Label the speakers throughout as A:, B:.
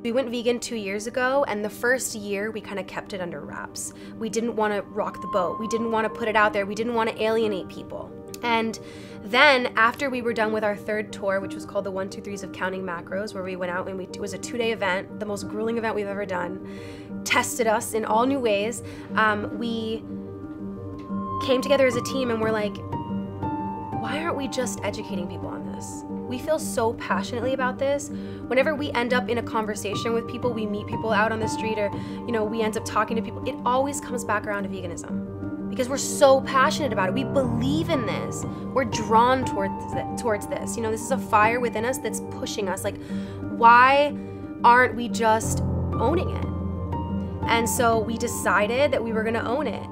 A: We went vegan 2 years ago, and the first year we kind of kept it under wraps. We didn't want to rock the boat. We didn't want to put it out there. We didn't want to alienate people. And then after we were done with our third tour, which was called the 1, 2, 3s of Counting Macros, where we went out and it was a 2-day event, the most grueling event we've ever done, tested us in all new ways. We came together as a team and we're like, why aren't we just educating people on this? We feel so passionately about this. Whenever we end up in a conversation with people, we meet people out on the street, or we end up talking to people, it always comes back around to veganism because we're so passionate about it. We believe in this. We're drawn towards this. This is a fire within us that's pushing us. Like, why aren't we just owning it? And so we decided that we were gonna own it.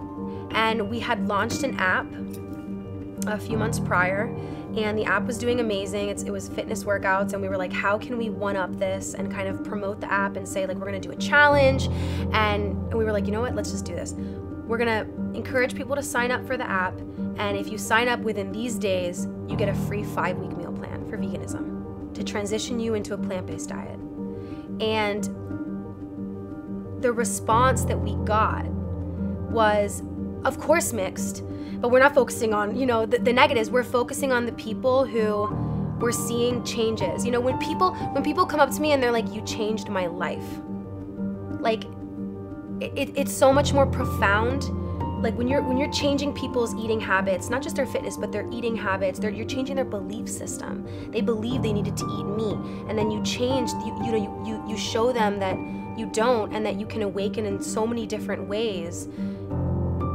A: And we had launched an app a few months prior, and the app was doing amazing. It was fitness workouts, and we were like, how can we one-up this and kind of promote the app and say, like, we're gonna do a challenge? And we were like, you know what, let's just do this. We're gonna encourage people to sign up for the app, and if you sign up within these days, you get a free 5-week meal plan for veganism to transition you into a plant-based diet. And the response that we got was, of course, mixed, but we're not focusing on, the negatives. We're focusing on the people who we're seeing changes. When people come up to me and they're like, you changed my life. Like, it's so much more profound. Like when you're changing people's eating habits, not just their fitness, but their eating habits, you're changing their belief system. They believe they needed to eat meat, and then you change, you show them that you don't, and that you can awaken in so many different ways.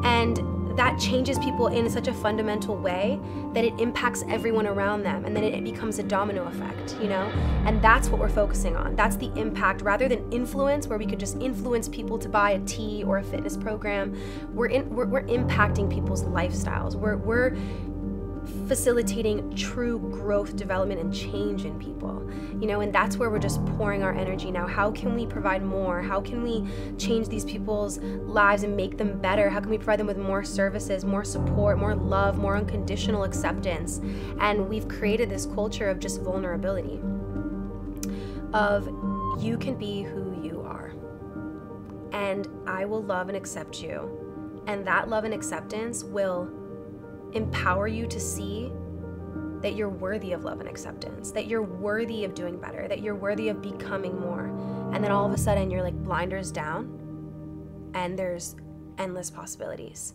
A: And that changes people in such a fundamental way that it impacts everyone around them, and then it becomes a domino effect, And that's what we're focusing on. That's the impact, rather than influence, where we could just influence people to buy a tea or a fitness program. We're impacting people's lifestyles. We're facilitating true growth, development, and change in people, and that's where we're just pouring our energy now. How can we provide more? How can we change these people's lives and make them better? How can we provide them with more services, more support, more love, more unconditional acceptance? And we've created this culture of just vulnerability, of you can be who you are, and I will love and accept you, and that love and acceptance will empower you to see that you're worthy of love and acceptance, that you're worthy of doing better, that you're worthy of becoming more. And then all of a sudden you're like blinders down and there's endless possibilities.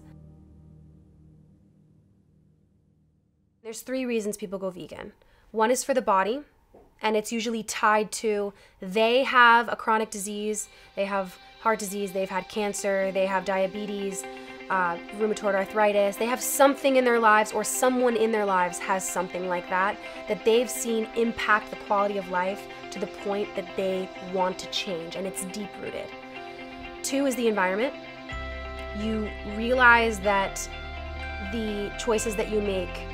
A: There's 3 reasons people go vegan. One is for the body, and it's usually tied to they have a chronic disease, they have heart disease, they've had cancer, they have diabetes, rheumatoid arthritis. They have something in their lives, or someone in their lives has something like that they've seen impact the quality of life to the point that they want to change, and it's deep-rooted. 2 is the environment. You realize that the choices that you make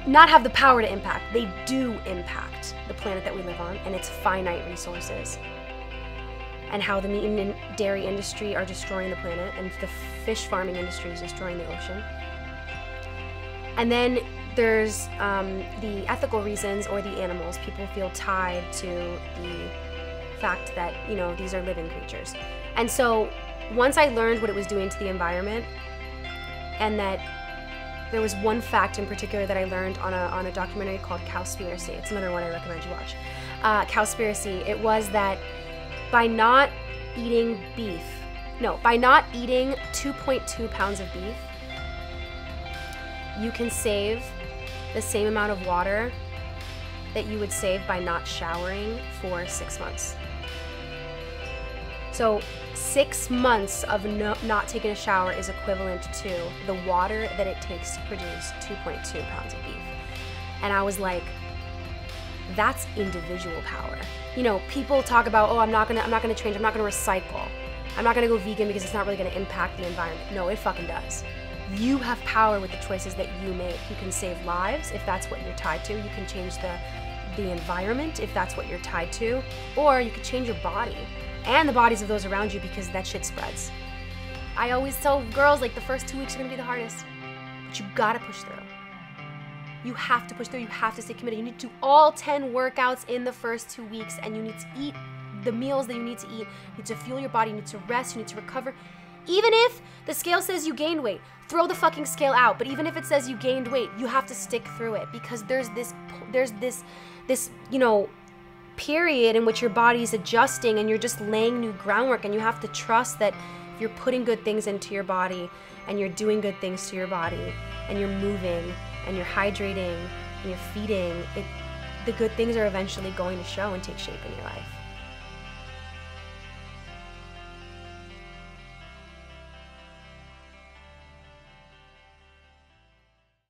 A: not have the power to impact. They do impact the planet that we live on and its finite resources, and how the meat and dairy industry are destroying the planet, and the fish farming industry is destroying the ocean. And then there's the ethical reasons, or the animals. People feel tied to the fact that, these are living creatures. And so once I learned what it was doing to the environment, and that there was one fact in particular that I learned on a documentary called Cowspiracy. It's another one I recommend you watch. Cowspiracy, it was that by not eating 2.2 pounds of beef, you can save the same amount of water that you would save by not showering for 6 months. So 6 months of not taking a shower is equivalent to the water that it takes to produce 2.2 pounds of beef. And I was like, that's individual power. People talk about, oh, I'm not gonna change, I'm not gonna recycle, I'm not gonna go vegan because it's not really gonna impact the environment. No, it fucking does. You have power with the choices that you make. You can save lives if that's what you're tied to. You can change the environment if that's what you're tied to. Or you could change your body and the bodies of those around you, because that shit spreads. I always tell girls, like, the first 2 weeks are gonna be the hardest, but you gotta push through. You have to push through. You have to stay committed. You need to do all 10 workouts in the first 2 weeks, and you need to eat the meals that you need to eat. You need to fuel your body. You need to rest. You need to recover. Even if the scale says you gained weight, throw the fucking scale out. But even if it says you gained weight, you have to stick through it, because there's this you know, period in which your body's adjusting and you're just laying new groundwork, and you have to trust that if you're putting good things into your body and you're doing good things to your body and you're moving and you're hydrating and you're feeding, the good things are eventually going to show and take shape in your life.